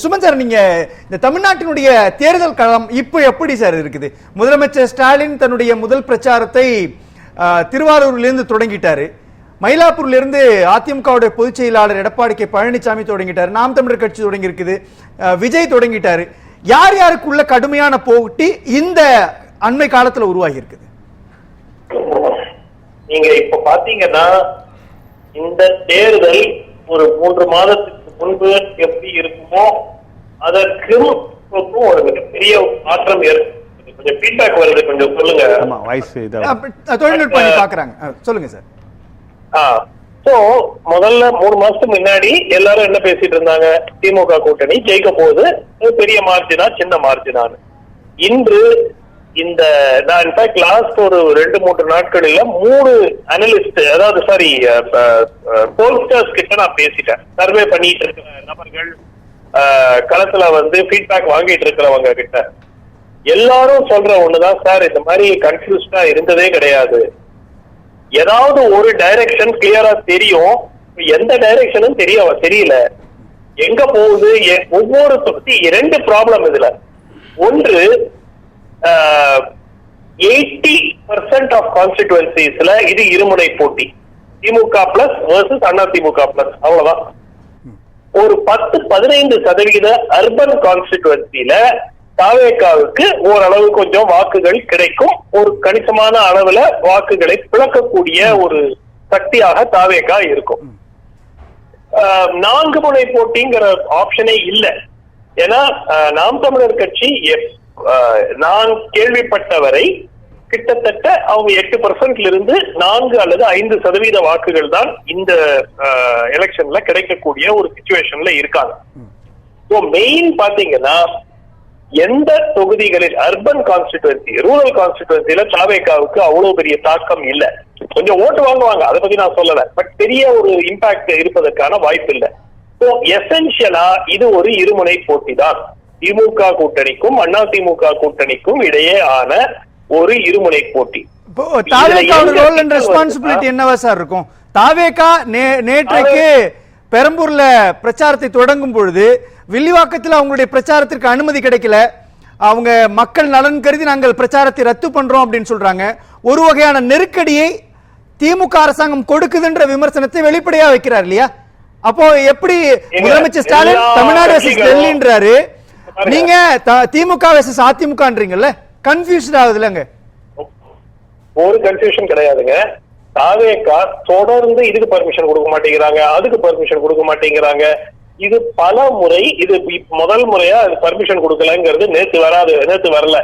Suman sir, நீங்க இந்த தமிழ்நாட்டினுடைய தேர்தல் களம் இப்போ எப்படி சார் இருக்குது? முதலமைச்சர் ஸ்டாலின் தன்னுடைய முதல் பிரச்சாரத்தை திருவாரூரிலிருந்து தொடங்கிட்டாரு. மயிலாப்பூர்ல இருந்து அதிமுகவுடைய பொதுச் செயலாளர் எடப்பாடி கே பழனிசாமி தொடங்கிட்டாரு. நாம் தமிழர் கட்சி தொடங்கி இருக்குது, விஜய் தொடங்கிட்டாரு. யார் யாருக்குள்ள கடுமையான போட்டி இந்த அண்மை காலத்துல உருவாகி இருக்குது? நீங்க இப்ப பாத்தீங்கன்னா இந்த தேர்தல் ஒரு 3 மாதத்துக்கு முன்பு எப்படி இருக்குமோ அதற்கும் ஒரு மிகப்பெரிய மாற்றம் ஏற்படுது. கொஞ்சம் ஃபீட்பேக் வருது, கொஞ்சம் சொல்லுங்க. தொழில்நுட்பம் பாக்குறாங்க, சொல்லுங்க சார். முதல்ல 3 மாசத்துக்கு முன்னாடி எல்லாரும் என்ன பேசிட்டு இருந்தாங்க? திமுக கூட்டணி ஜெயிக்க போகுது, பெரிய மார்ஜினா சின்ன மார்ஜினான்னு. இன்று இந்த நான் இன்ஃபேக்ட் லாஸ்ட் ஒரு 2-3 நாட்களில் 3 அனலிஸ்ட், அதாவது சாரி போல்ஸ்டர்ஸ் கிட்ட நான் பேசிட்டேன். சர்வே பண்ணிட்டு இருக்கிற நபர்கள், களத்துல வந்து ஃபீட்பேக் வாங்கிட்டு இருக்கிறவங்க கிட்ட எல்லாரும் சொல்ற ஒண்ணுதான், சார் இந்த மாதிரி கன்ஃபியூஸ்டா இருந்ததே கிடையாது. ஏதாவது ஒரு டைரக்ஷன் கிளியரா தெரியும், எந்த டைரக்ஷனும் தெரியல, எங்க போகுது ஒவ்வொரு 2 ப்ராப்ளம் இதுல. ஒன்று 80% ஆஃப் கான்ஸ்டிடுவன்சிஸ்ல இது இருமுனை போட்டி, திமுக plus versus Anna DMK plus, அவ்வளவுதான். ஒரு 10-15% அர்பன் கான்ஸ்டிடுவன்சில தாவேகாவுக்கு ஓரளவு கொஞ்சம் வாக்குகள் கிடைக்கும். ஒரு கணிசமான அளவுல வாக்குகளை பிளக்கக்கூடிய ஒரு சக்தியாக தாவேகா இருக்கும். 4 முனை போட்டிங்கிற ஆப்ஷனே இல்லை. ஏன்னா நாம் தமிழர் கட்சி நான் கேள்விப்பட்டவரை கிட்டத்தட்ட அவங்க 8% இருந்து 4 அல்லது 5% வாக்குகள் தான் இந்த எலெக்ஷன்ல கிடைக்கக்கூடிய ஒரு சிச்சுவேஷன்ல இருக்காங்க. மெயின் பாத்தீங்கன்னா எந்த தொகுதிகளில் அர்பன் கான்ஸ்டிடுவன்சி, ரூரல் கான்ஸ்டிடுவன்சில தாவேகாவுக்கு அவ்வளவு பெரிய தாக்கம் இல்லை. கொஞ்சம் ஓட்டு வாங்குவாங்க, அதை பத்தி நான் சொல்லல, பட் பெரிய ஒரு இம்பாக்ட் இருப்பதற்கான வாய்ப்பு இல்லை. எசென்சியலா இது ஒரு இருமுனை போட்டி தான். திமுக கூட்டணிக்கும் அண்ணா திமுக கூட்டணிக்கும் இடையே ஆன ஒரு இருமுனை போட்டி. ரெஸ்பான்சிபிலிட்டி என்னவா சார் இருக்கும்? தாவேகா நேற்றைக்கு பெரம்பூர்ல பிரச்சாரத்தை தொடங்கும் பொழுது வில்லிவாக்கத்தில் அவங்களுடைய பிரச்சாரத்திற்கு அனுமதி கிடைக்கல, அவங்க மக்கள் நலன் கருதி நாங்கள் பிரச்சாரத்தை ரத்து பண்றோம் அப்படின்னு சொல்றாங்க. ஒரு வகையான நெருக்கடியை திமுக அரசாங்கம் கொடுக்குதுன்ற விமர்சனத்தை வெளிப்படையா வைக்கிறார் இல்லையா? அப்போ எப்படி முதலமைச்சர் ஸ்டாலின் தமிழ்நாடு வெர்சஸ் டெல்லின்றாரு, நீங்க திமுக வெர்சஸ் அதிமுகன்றீங்கல்ல? கன்ஃபியூஸ்ட் ஆகுதுலங்க? ஒரு கன்ஃபியூஷன் கிடையாதுங்க. தாவேகா தொடர்ந்து இதுக்கு பர்மிஷன் கொடுக்க மாட்டேங்கிறாங்க, அதுக்கு பர்மிஷன் கொடுக்க மாட்டேங்கிறாங்க. இது பல முறை, இது முதல் முறையா அது பர்மிஷன் கொடுக்கலங்கிறது நேத்து வரல.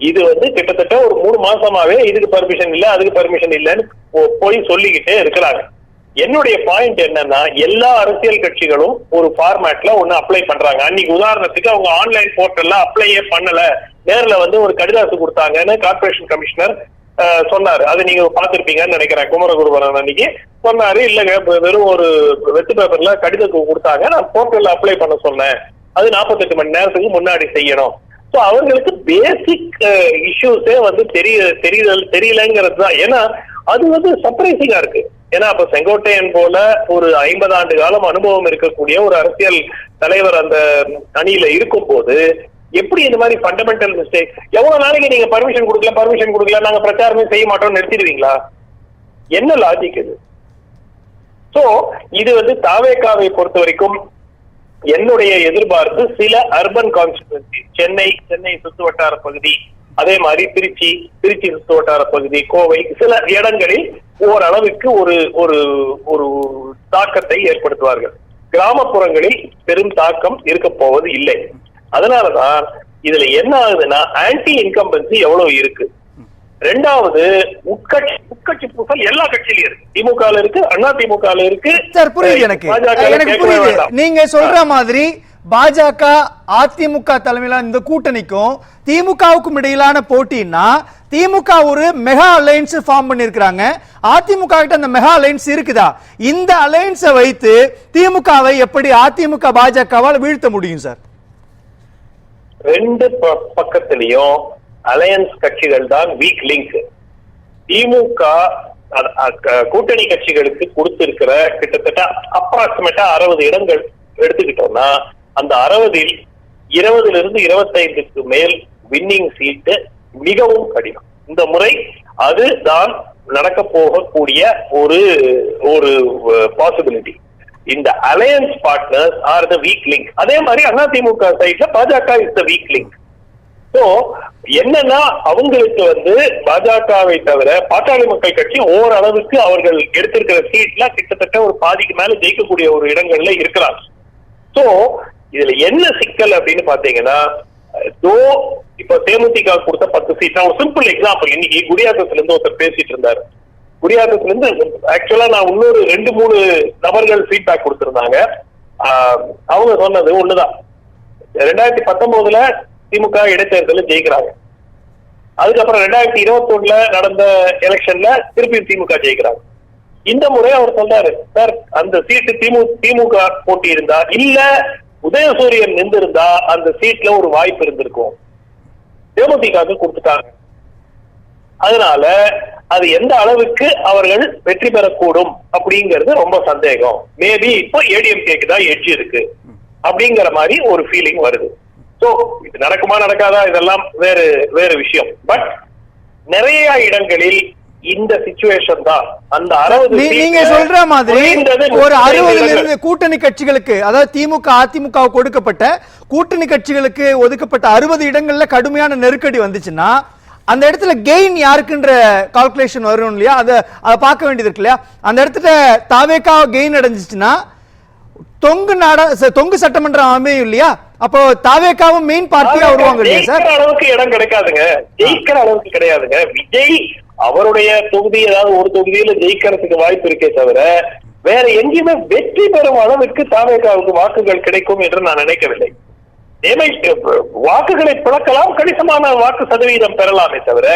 இது வந்து கிட்டத்தட்ட ஒரு 3 மாசமாவே இதுக்கு பர்மிஷன் இல்ல, அதுக்கு பர்மிஷன் இல்லன்னு போய் சொல்லிக்கிட்டே இருக்கிறாங்க. என்னுடைய பாயிண்ட் என்னன்னா, எல்லா அரசியல் கட்சிகளும் ஒரு ஃபார்மேட்ல ஒண்ணு அப்ளை பண்றாங்க. அன்னைக்கு உதாரணத்துக்கு அவங்க ஆன்லைன் போர்ட்டல்ல அப்ளையே பண்ணல, நேர்ல வந்து ஒரு கடிதாசு கொடுத்தாங்கன்னு கார்பரேஷன் கமிஷனர் சொன்னாரு. அது நீங்க பாத்திருப்பீங்கன்னு நினைக்கிறேன். குமரகுருபரன் அன்னைக்கு சொன்னாரு, இல்லங்க வெறும் ஒரு வெத்து பேப்பர்ல கடிதத்தை கொடுத்தாங்க, நான் போர்ட்டல்ல அப்ளை பண்ண சொன்னேன், அது 48 மணி நேரத்துக்கு முன்னாடி செய்யணும். சோ அவங்களுக்கு பேசிக் இஷ்யூஸே வந்து தெரியலங்கிறது தான். ஏன்னா அது வந்து சர்ப்ரைசிங்கா இருக்கு. ஏன்னா அப்ப செங்கோட்டையன் போல ஒரு 50 ஆண்டு காலம் அனுபவம் இருக்கக்கூடிய ஒரு அரசியல் தலைவர் அந்த அணியில இருக்கும் போது எப்படி இந்த மாதிரி ஃபண்டமெண்டல் மிஸ்டேக்? எவ்வளவு நாளைக்கு நீங்க பர்மிஷன் கொடுக்கல நாங்க பிரச்சாரமே செய்ய மாட்டோம் நிறுத்திடுவீங்களா? என்ன லாஜிக் இது? சோ இது வந்து தாவேகாவை பொறுத்த வரைக்கும் என்னுடைய எதிர்பார்ப்பு சில அர்பன் கான்ஸ்டிடுவன்சி, சென்னை சுத்து வட்டார பகுதி, அதே மாதிரி திருச்சி சுத்து வட்டார பகுதி, கோவை, சில இடங்களில் ஓரளவுக்கு ஒரு ஒரு ஒரு தாக்கத்தை ஏற்படுத்துவார்கள். கிராமப்புறங்களில் பெரும் தாக்கம் இருக்க போவது இல்லை. அதனாலதான் இதுல என்ன ஆகுதுன்னா, ஆன்டி இன்கம்பன்சி எவ்வளவு இருக்கு. 2வது உட்கட்சி பூசல் எல்லா கட்சியிலும் இருக்கு. திமுக இருக்கு, அண்ணா திமுக இருக்கு. சார் புரியுது, எனக்கு புரியுது. நீங்க சொல்ற மாதிரி பாஜக அதிமுக தலைமையிலான இந்த கூட்டணிக்கும் திமுகவுக்கும் இடையிலான போட்டின்னா, திமுக ஒரு மெகா அலையன்ஸ் ஃபார்ம் பண்ணிருக்காங்க, அதிமுக கிட்ட அந்த மெகா அலையன்ஸ் இருக்குதா? இந்த அலையன்ஸை வைத்து திமுகவை எப்படி அதிமுக பாஜகவால் வீழ்த்த முடியும் சார்? 2 பக்கத்திலையும் அலையன்ஸ் கட்சிகள் தான் வீக் லிங்க். திமுக கூட்டணி கட்சிகளுக்கு கொடுத்திருக்கிற கிட்டத்தட்ட அப்ராக்சிமேட்டா 60 இடங்கள் எடுத்துக்கிட்டோம்னா, அந்த 60-ல் 20-லிருந்து 25க்கு மேல் வின்னிங் சீட்டு மிகவும் கடினம். இந்த முறை அதுதான் நடக்க போகக்கூடிய ஒரு ஒரு பாசிபிலிட்டி. இந்த alliance partners R the week link. அதே மாதிரி அதிமுக சைட்ல பாஜக is the week link. So என்னன்னா அவங்களுக்கு பாஜகவை தவிர பாட்டாளி மக்கள் கட்சி ஓரளவுக்கு அவர்கள் எடுத்திருக்கிற சீட்ல கிட்டத்தட்ட ஒரு பாதிக்கு மேல ஜெயிக்கக்கூடிய ஒரு இடங்கள்ல இருக்கிறாங்க. சோ இதுல என்ன சிக்கல் அப்படின்னு பாத்தீங்கன்னா, இப்ப தேமுதிக கொடுத்த 10 சீட், நான் ஒரு சிம்பிள் எக்ஸாம்பிள். இன்னைக்கு குடியாத்தத்துல இருந்து ஒருத்தர் பேசிட்டு இருந்தாரு. குடியாத்தத்துல இருந்து ஆக்சுவலா நான் இன்னொரு 2-3 நபர்கள் ஃபீட்பேக் கொடுத்திருந்தாங்க. அவங்க சொன்னது ஒண்ணுதான், 2019ல திமுக இடைத்தேர்தலில் ஜெயிக்கிறாங்க. அதுக்கப்புறம் 2021ல நடந்த எலெக்ஷன்ல திருப்பி திமுக ஜெயிக்கிறாங்க. இந்த முறை அவர் சொல்றாரு, சார் அந்த சீட்டு திமுக போட்டி இருந்தா இல்ல உதயசூரியன் நின்றிருந்தா அந்த சீட்ல ஒரு வாய்ப்பு இருந்திருக்கும், தேமுதிக கொடுத்துட்டாங்க. அதனால அது எந்த அளவுக்கு அவர்கள் வெற்றி பெறக்கூடும் அப்படிங்கிறது ரொம்ப சந்தேகம். மேபி இப்போ ஏடிஎம்கேக்கு தான் எட்ஜ் இருக்கு அப்படிங்கிற மாதிரி ஒரு ஃபீலிங் வருது. சோ இது நடக்குமா நடக்காதா இதெல்லாம் வேறு விஷயம். பட் நிறைய இடங்களில் இந்த சிச்சுவேஷன் தான். அந்த 60 நீங்க சொல்ற மாதிரி ஒரு 60 கூட்டணி கட்சிகளுக்கு, அதாவது திமுக அதிமுக கொடுக்கப்பட்ட கூட்டணி கட்சிகளுக்கு ஒதுக்கப்பட்ட 60 இடங்கள்ல கடுமையான நெருக்கடி வந்துச்சுன்னா அந்த இடத்துல கெயின் யாருக்குன்ற கால்குலேஷன் வரும் இல்லையா? அதை பார்க்க வேண்டியது இருக்கு இல்லையா? அந்த இடத்துல தாவேகா கெயின் அடைஞ்சிச்சுன்னா தொங்கு சட்டமன்றம் அமையும் இல்லையா? அப்போ தாவேகாவும் மெயின் பார்ட்டியா வருவாங்க இல்லையா சார்? அளவுக்கு இடம் கிடைக்காதுங்க, ஜெயிக்கிற அளவுக்கு கிடையாதுங்க. விஜய் அவருடைய தொகுதி ஏதாவது ஒரு தொகுதியில ஜெயிக்கிறதுக்கு வாய்ப்பு இருக்கே தவிர வேற எங்கேயுமே வெற்றி பெறும் அளவுக்கு தாவேகாவுக்கு வாக்குகள் கிடைக்கும் என்று நான் நினைக்கவில்லை. வாக்குகளை பிளக்கலாம், கணிசமான வாக்கு சதவீதம் பெறலாமே தவிர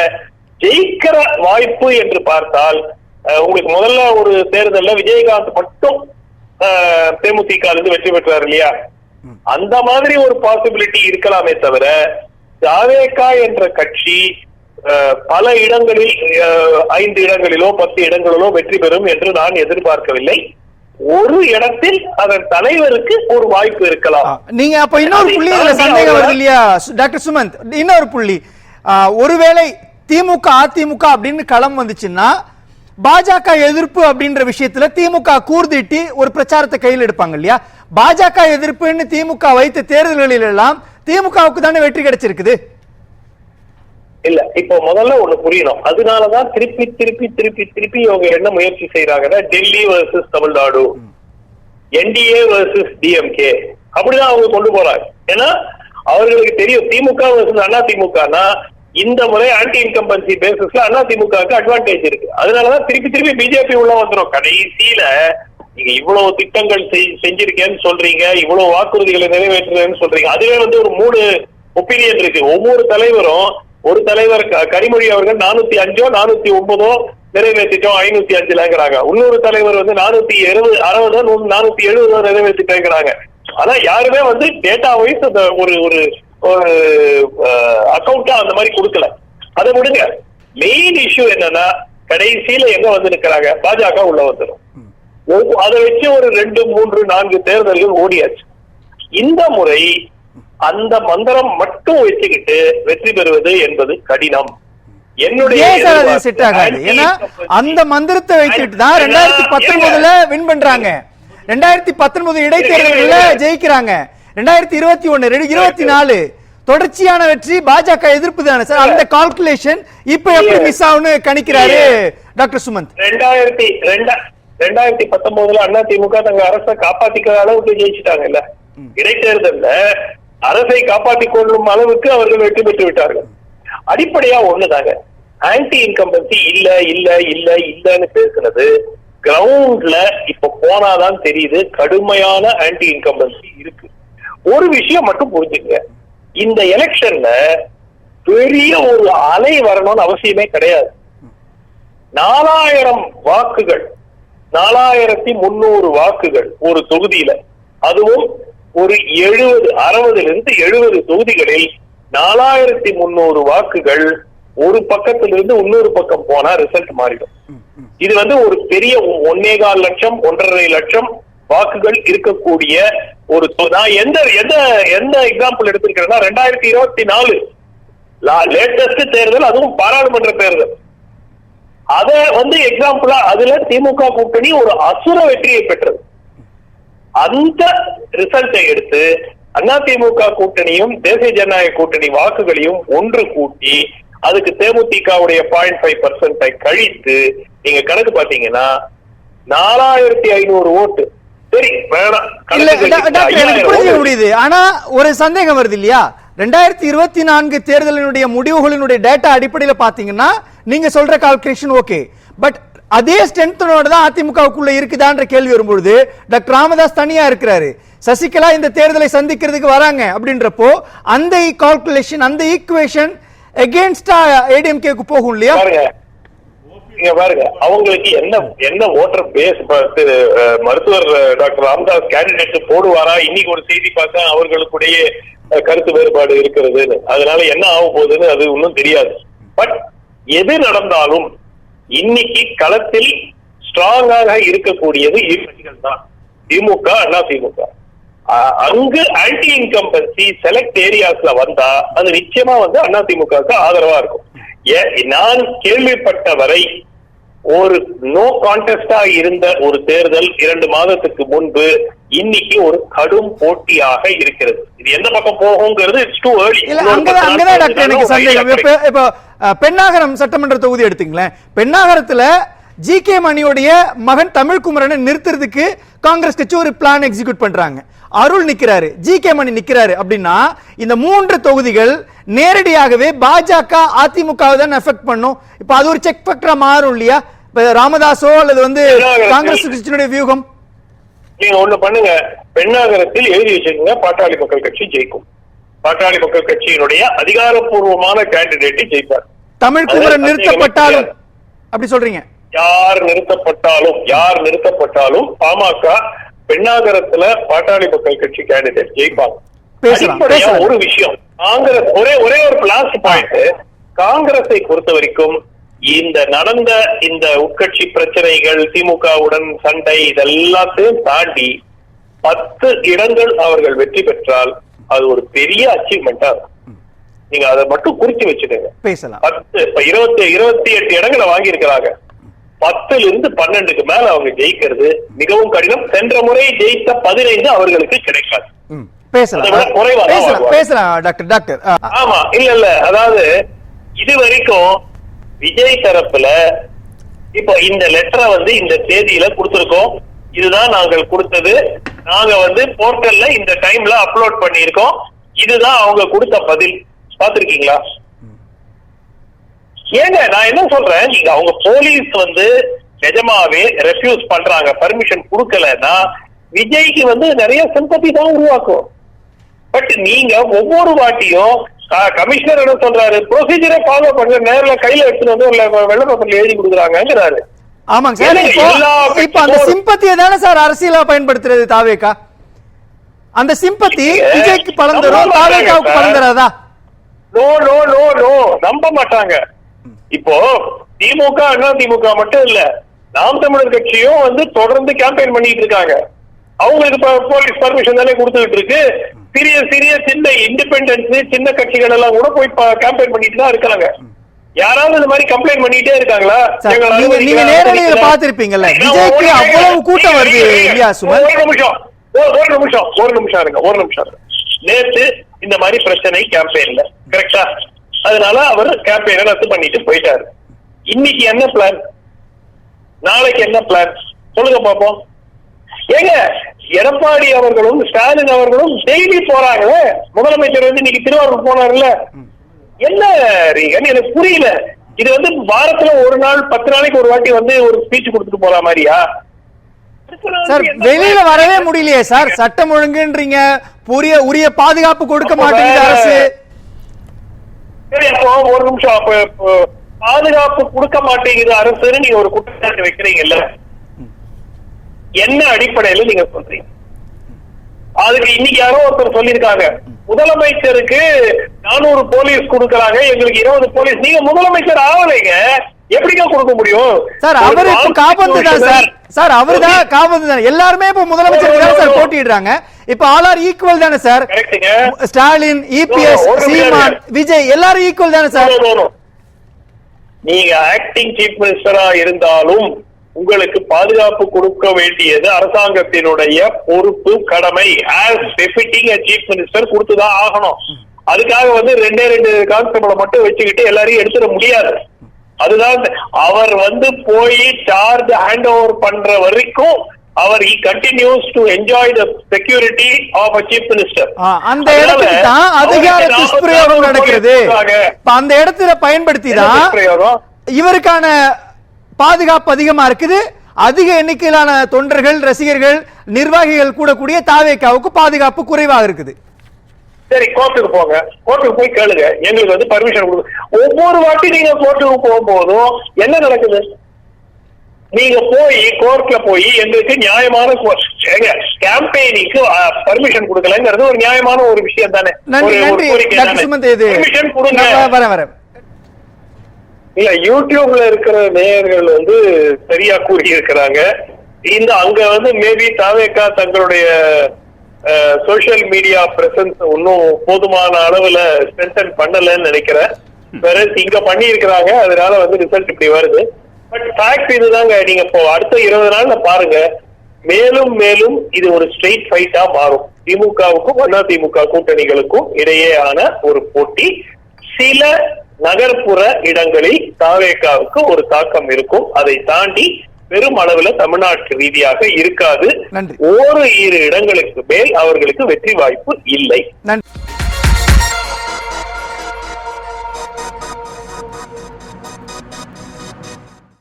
ஜெயிக்கிற வாய்ப்பு என்று பார்த்தால் உங்களுக்கு முதல்ல ஒரு தேர்தல்ல விஜயகாந்த் மட்டும் தேமுதிக வெற்றி பெற்றார் இல்லையா? அந்த மாதிரி ஒரு பாசிபிலிட்டி இருக்கலாமே தவிர தாவேகா என்ற கட்சி பல இடங்களில் 5 இடங்களிலோ 10 இடங்களிலோ வெற்றி பெறும் என்று நான் எதிர்பார்க்கவில்லை. ஒரு இடத்தில் அதன் தலைவருக்கு ஒரு வாய்ப்பு இருக்கலாம். நீங்க அப்ப இன்னொரு புள்ளி சந்தேகம் வருது இல்லையா டாக்டர் சுமந்த்? இன்னொரு புள்ளி, ஒருவேளை திமுக அதிமுக அப்படின்னு களம் வந்துச்சுன்னா பாஜக எதிர்ப்பு அப்படின்ற விஷயத்துல திமுக கூர்திட்டி ஒரு பிரச்சாரத்தை கையில் எடுப்பாங்க இல்லையா? பாஜக எதிர்ப்புன்னு திமுக வைத்த தேர்தல்களில் எல்லாம் திமுகவுக்கு தானே வெற்றி கிடைச்சிருக்குது இல்ல. இப்போ முதல்ல ஒண்ணு புரியணும். அதனாலதான் திருப்பி திருப்பி திருப்பி திருப்பி அவங்க என்ன முயற்சி செய்யறாங்கன்னா, டெல்லி வர்சஸ் தமிழ்நாடு, என்டிஏ வர்சஸ் டிஎம்கே அப்படிதான் அவங்க கொண்டு போறாங்க. ஏன்னா அவர்களுக்கு தெரியும் திமுக வர்சஸ் அதிமுகனா இந்த முறை ஆன்டி இன்கம்பன்சி பேசிஸ்ல அதிமுகவுக்கு அட்வான்டேஜ் இருக்கு. அதனாலதான் திருப்பி திருப்பி பிஜேபி உள்ள வந்துடும். கடைசியில நீங்க இவ்வளவு திட்டங்கள் செஞ்சிருக்கேன்னு சொல்றீங்க, இவ்வளவு வாக்குறுதிகளை நிறைவேற்றுறேன்னு சொல்றீங்க. அதுவே ஒரு 3 ஒப்பீனியன் இருக்கு. ஒவ்வொரு தலைவரும், ஒரு தலைவர் கனிமொழி அவர்கள் 405 409 நிறைவேற்றிட்டோம் 505ங்கிறாங்க. இன்னொரு தலைவர் 460 470 நிறைவேற்றிட்டேங்கிறாங்க. ஆனா யாருமே டேட்டா வைஸ் அந்த ஒரு அக்கௌண்டா அந்த மாதிரி கொடுக்கல. அதை விடுங்க. மெயின் இஷ்யூ என்னன்னா கடைசியில எங்க நிக்கிறாங்க, பாஜக உள்ள வந்துடும். அதை வச்சு ஒரு 2 3 4 தேர்தல்கள் ஓடியாச்சு. இந்த முறை அந்த மந்திரம் மட்டும் வச்சுக்கிட்டு வெற்றி பெறுவது என்பது கடினம். என்னுடைய அந்த மந்திரத்தை வச்சுட்டு தான் 2019ல வின் பண்றாங்க, 2019 இடைத்தேர்தல்ல ஜெயிக்கிறாங்க, 2021 24 தொடர்ச்சியான வெற்றி பாஜக எதிர்ப்பு தானே சார்? அந்த கால்குலேஷன் இப்ப எப்படி மிஸ் ஆகும்னு கணிக்கிறாரு டாக்டர் சுமந்த்? 2019ல அதிமுக தங்க அரசை காப்பாத்திக்கிற அளவுக்கு ஜெயிச்சுட்டாங்கல்ல. இடைத்தேர்தல்ல அரசை காப்பாற்றிக் கொள்ளும் அளவுக்கு அவர்கள் வெற்றி பெற்று விட்டார்கள். அடிப்படையா ஒண்ணுதாங்க, ஆன்டி இன்கம்பன்சி இல்ல இல்ல இல்ல இல்லன்னு பேசுறது கிரவுண்ட்ல இப்ப போனாதான் தெரியுது கடுமையான ஆன்டி இன்கம்பன்சி இருக்கு. ஒரு விஷயம் மட்டும் புரிஞ்சுங்க, இந்த எலெக்ஷன்ல பெரிய ஒரு அலை வரணும்னு அவசியமே கிடையாது. 4000 வாக்குகள், 4300 வாக்குகள் ஒரு தொகுதியில, அதுவும் ஒரு 60 தொகுதிகளில் 4300 வாக்குகள் ஒரு பக்கத்திலிருந்து இன்னொரு பக்கம் போனா ரிசல்ட் மாறிடும். இது ஒரு பெரிய 1.25 லட்சம் 1.5 லட்சம் வாக்குகள் இருக்கக்கூடிய ஒரு நான் எந்த எக்ஸாம்பிள் எடுத்திருக்கிறேன்னா 2024 லேட்டஸ்ட் தேர்தல், அதுவும் பாராளுமன்ற தேர்தல். அத எக்ஸாம்பிளா அதுல திமுக கூட்டணி ஒரு அசுர வெற்றியை பெற்றது. அந்த ரிசல்ட்டை எடுத்து அதிமுக கூட்டணியும் தேசிய ஜனநாயக கூட்டணி வாக்குகளையும் ஒன்று கூட்டி அதுக்கு தேமுதிகவுடைய 0.5% கழித்து நீங்க கணக்கு பாத்தீங்கன்னா 4500 ஓட்டு. சரி வேணாம், புரிஞ்சுக்க முடியுது. ஆனா ஒரு சந்தேகம் வருது இல்லையா, 2024 தேர்தலினுடைய முடிவுகளினுடைய டேட்டா அடிப்படையில பாத்தீங்கன்னா நீங்க சொல்ற கால்குலேஷன் ஓகே, பட் அதே ஸ்ட்ரென்த்தோட தான் அதிமுகவுக்குள்ள இருக்குதான்ற கேள்வி வரும்பொழுது டாக்டர் ராமதாஸ் தனியா இருக்கிறாரு, சசிகலா இந்த தேர்தலை சந்திக்கிறதுக்கு வராங்க அப்படின்றப்போ அந்த கால்குலேஷன் அந்த ஈக்குவேஷன் எகெயின்ஸ்டா ஏடிஎம்கேக்கு போகும் இல்லையா? பாருங்க அவங்களுக்கு என்ன ஓட்டர் பேஸ் மருத்துவர் டாக்டர் ராமதாஸ் கேண்டிடேட் போடுவாரா? இன்னைக்கு ஒரு செய்தி பார்த்தா அவர்களுடைய கருத்து வேறுபாடு இருக்கிறது, அதனால என்ன ஆக போகுதுன்னு அது ஒன்றும் தெரியாது. பட் எது நடந்தாலும் இன்னைக்கு களத்தில் ஸ்ட்ராங்காக இருக்கக்கூடியது கட்சிகள் தான், திமுக அதிமுக. அங்கு ஆன்டி இன்கம்பன்சி செலக்ட் ஏரியாஸ்ல வந்தா அது நிச்சயமா அதிமுகவுக்கு ஆதரவா இருக்கும். நான் கேள்விப்பட்ட வரை ஒரு நோ கான்டெஸ்டா இருந்த ஒரு தேர்தல் 2 மாதத்துக்கு முன்பு இன்னைக்கு ஒரு கடும் போட்டியாக இருக்கிறது. இது எந்த பக்கம் போகுங்கிறது இட்ஸ் டூ ஏர்லி. அங்கதான் டாக்டர் எனக்கு சந்தேகம். இப்போ பெண்ணாகரம் சட்டமன்ற தொகுதி எடுத்துங்களேன், பெண்ணாகரத்துல ஜி.கே. மணியோடைய மகன் தமிழ்குமரனை நிறுத்துறதுக்கு காங்கிரஸ் கட்சி ஒரு பிளான் எக்ஸிக்யூட் பண்றாங்க. அருள் நிக்கிறாரு, ஜி.கே. மணி நிக்கிறாரு அப்படின்னா இந்த 3 தொகுதிகள் நேரடியாகவே பாஜக அதிமுகவை தான் எஃபெக்ட் பண்ணும். இப்ப அது ஒரு செக் ஃபேக்டரா மாறும் இல்லையா? ராமதாஸோ அல்லது காங்கிரஸ் கட்சியினுடைய வியூகம். நீங்க ஒண்ணு பண்ணுங்க, பெண்ணாகரத்தில் எழுதி வச்சிருக்கீங்க பாட்டாளி மக்கள் கட்சி ஜெயிக்கும். பாட்டாளி மக்கள் கட்சியினுடைய அதிகாரப்பூர்வமான கேண்டிடேட் ஜெயிப்பார். தமிழ்குமரன் நிறுத்தப்பட்டாலும் அப்படி சொல்றீங்க? யார் நிறுத்தப்பட்டாலும் பாமக பெண்ணாகரத்துல பாட்டாளி மக்கள் கட்சி கேண்டிடேட் ஜெயிப்பாங்க. ஒரு விஷயம், காங்கிரஸ் ஒரே ஒரு லாஸ்ட் பாயிண்ட், காங்கிரஸை பொறுத்த வரைக்கும் இந்த நடந்த இந்த உட்கட்சி பிரச்சனைகள், திமுகவுடன் சண்டை, இதெல்லாத்தையும் தாண்டி 10 இடங்கள் அவர்கள் வெற்றி பெற்றால் அது ஒரு பெரிய அச்சீவ்மெண்டா இருக்கும். நீங்க அதை மட்டும் குறிச்சு வச்சுக்கோங்க. 28 இடங்களை வாங்கி இருக்கிறாங்க. 10-12க்கு மேல அவங்க ஜெயிக்கிறது மிகவும் கடினம். சென்ற முறை ஜெயித்த 15 அவர்களுக்கு கிடைக்காது. ஆமா, இல்ல அதாவது இது வரைக்கும் விஜய் தரப்புல இப்ப இந்த லெட்டரை இந்த தேதியில கொடுத்திருக்கோம், இதுதான் நாங்கள் கொடுத்தது, நாங்க போர்ட்டல்ல இந்த டைம்ல அப்லோட் பண்ணிருக்கோம், இதுதான் அவங்க கொடுத்த பதில். பாத்திருக்கீங்களா? ஏங்க நான் என்ன சொல்றேன், நீங்க அவங்க போலீஸ் நிஜமாவே ரெஃப்யூஸ் பண்றாங்க, பர்மிஷன் கொடுக்கலன்னா விஜய்க்கு நிறைய சிம்பத்தி தான் உருவாக்கும். பட் நீங்க ஒவ்வொரு வாட்டியும் கமிஷனர் என்ன சொல்றாரு, ப்ரொசீஜரை ஃபாலோ பண்ண, நேர்ல கையில எடுத்துட்டு வெள்ள பேப்பர்ல எழுதி கொடுக்குறாங்க. ஆமாங்க சார், இப்ப அந்த சிம்பத்தியை தானே சார் அரசியலா பயன்படுத்துறது தாவேகா? அந்த சிம்பத்தி விஜய்க்கு பலன் தரும், தாவேகாவுக்கு பலன் தராதா? நோ நம்ப மாட்டாங்க. இப்போ திமுக அதிமுக மட்டும் இல்ல, நாம் தமிழர் கட்சியும் தொடர்ந்து கேம்பெயின் பண்ணிட்டு இருக்காங்க. அவங்களுக்கு போலீஸ் பர்மிஷன் தானே கொடுத்துட்டு இருக்கு. சிறிய சின்ன இண்டிபெண்டன்ஸ் சின்ன கட்சிகள் எல்லாம் கூட போய் கேம்பெயின் பண்ணிட்டு தான் இருக்காங்க. யாராவது இந்த மாதிரி கம்ப்ளைண்ட் பண்ணிட்டே இருக்காங்களா? நீங்க நேரடியில பாத்திருப்பீங்கல்ல, விஜய்க்கு அவ்வளவு கூட்டம் வருது இல்லையா சுமன்? ஒரு நிமிஷம் இருங்க. நேத்து இந்த மாதிரி பிரச்சனை கேம்பெயின்ல கரெக்டா, அதனால அவர் கேம்பெயினை ரத்து பண்ணிட்டு போயிட்டாரு. இன்னைக்கு என்ன பிளான், நாளைக்கு என்ன பிளான் சொல்லுங்க பாப்போம். ஏங்க எடப்பாடி அவர்களும் ஸ்டாலின் அவர்களும் டெய்லி போறாங்களே, முதலமைச்சர் இன்னைக்கு திருவாரூர் போனார்ல, என்ன எனக்கு புரியல. இது வாரத்துல ஒரு நாள் 10 நாளைக்கு ஒரு வாட்டி ஒரு ஸ்பீச் கொடுத்துட்டு போற மாதிரியா? சார் வெளியில வரவே முடியலையே சார், சட்டம் ஒழுங்குன்றீங்க, உரிய பாதுகாப்பு கொடுக்க மாட்டேங்குது அரசு. சரி, அப்போ ஒரு நிமிஷம், அப்ப பாதுகாப்பு கொடுக்க மாட்டேங்குது அரசுன்னு நீங்க ஒரு குற்றச்சாட்டு வைக்கிறீங்கல்ல, என்ன அடிப்படையில நீங்க சொல்றீங்க? அதுக்கு இன்னைக்கு யாரோ ஒருத்தர் சொல்லியிருக்காங்க, முதலமைச்சருக்கு 400 போலீஸ் கொடுக்கறாங்க, எங்களுக்கு 20 போலீஸ். நீங்க முதலமைச்சர் ஆகலைங்க, எப்படிங்க கொடுக்க முடியும் சார்? அவரு இப்ப காபந்து தான் சார். சார் அவரு தான் காபந்து தான். எல்லாருமே இப்ப முதலமைச்சர் தான் சார் போட்டிடுறாங்க. இப்ப ஆல் ஆர் ஈக்குவல் தானே சார்? ஸ்டாலின், இபிஎஸ், சீமான், விஜய் எல்லாரும் ஈக்குவல் தானே சார்? நீங்க ஆக்டிங் சீஃப் மினிஸ்டரா இருந்தாலும் உங்களுக்கு பாதுகாப்பு கொடுக்க வேண்டியது அரசாங்கத்தினுடைய பொறுப்பு, கடமை. ஆஸ் டெபியூட்டிங் சீஃப் மினிஸ்டர் கொடுத்துதான் ஆகணும். அதுக்காக வந்து 2 கான்ஸ்டபிளை மட்டும் வச்சுக்கிட்டு எல்லாரையும் எடுத்துட முடியாது. அதுதான் அவர் வந்து போய் சார்ஜ் ஹேண்ட் ஓவர் பண்ற வரைக்கும் அவர் he continues to enjoy the security of a chief minister. அந்த இடத்துல தான் அதிகார துஷ்பிரயோகம் நடக்கிறது. அந்த இடத்துல பயன்படுத்தி தான் இவருக்கான பாதுகாப்பு அதிகமா இருக்குது. அதிக எண்ணிக்கையிலான தொண்டர்கள், ரசிகர்கள், நிர்வாகிகள் கூடக்கூடிய தாவேகாவுக்கு பாதுகாப்பு குறைவாக இருக்குது. சரி, கோர்ட்டுக்கு போங்க, கோர்ட்டுக்கு போய் கேளுங்க, எங்களுக்கு வந்து பர்மிஷன் கொடுங்க. ஒவ்வொரு வாட்டி நீங்க கோர்ட்டுக்கு போகும்போதும் என்ன நடக்குது? நீங்க போய் கோர்ட்ல போய் எங்களுக்கு நியாயமான கேம்பெயினிக்கு பர்மிஷன் கொடுக்கலங்கிறது ஒரு நியாயமான ஒரு விஷயம் தானே? பர்மிஷன் கொடுங்க. இல்ல, யூடியூப்ல இருக்கிற நேயர்கள் வந்து சரியா கூறி இருக்கிறாங்க. இந்த அங்க வந்து மேபி தாவேகா தங்களுடைய சோசியல் மீடியா பிரசன்ஸ் இன்னும் போதுமான அளவுல ஸ்ட்ரென்தன் பண்ணலன்னு நினைக்கிறேன். வேற இங்க பண்ணி இருக்கிறாங்க, அதனால வந்து ரிசல்ட் இப்படி வருது. பட் ஃபேக்ட் இதுதாங்க. நீங்க இப்போ அடுத்த 20 நாள்ல பாருங்க, மேலும் மேலும் இது ஒரு ஸ்ட்ரெயிட் ஃபைட்டா மாறும். திமுகவுக்கும் அதிமுக கூட்டணிகளுக்கும் இடையேயான ஒரு போட்டி. சில நகர்ப்புற இடங்களில் தாவேகாவுக்கு ஒரு தாக்கம் இருக்கும். அதை தாண்டி பெரும் அளவுல தமிழ்நாட்டு ரீதியாக இருக்காது. 1-2 இடங்களுக்கு மேல் அவர்களுக்கு வெற்றி வாய்ப்பு இல்லை.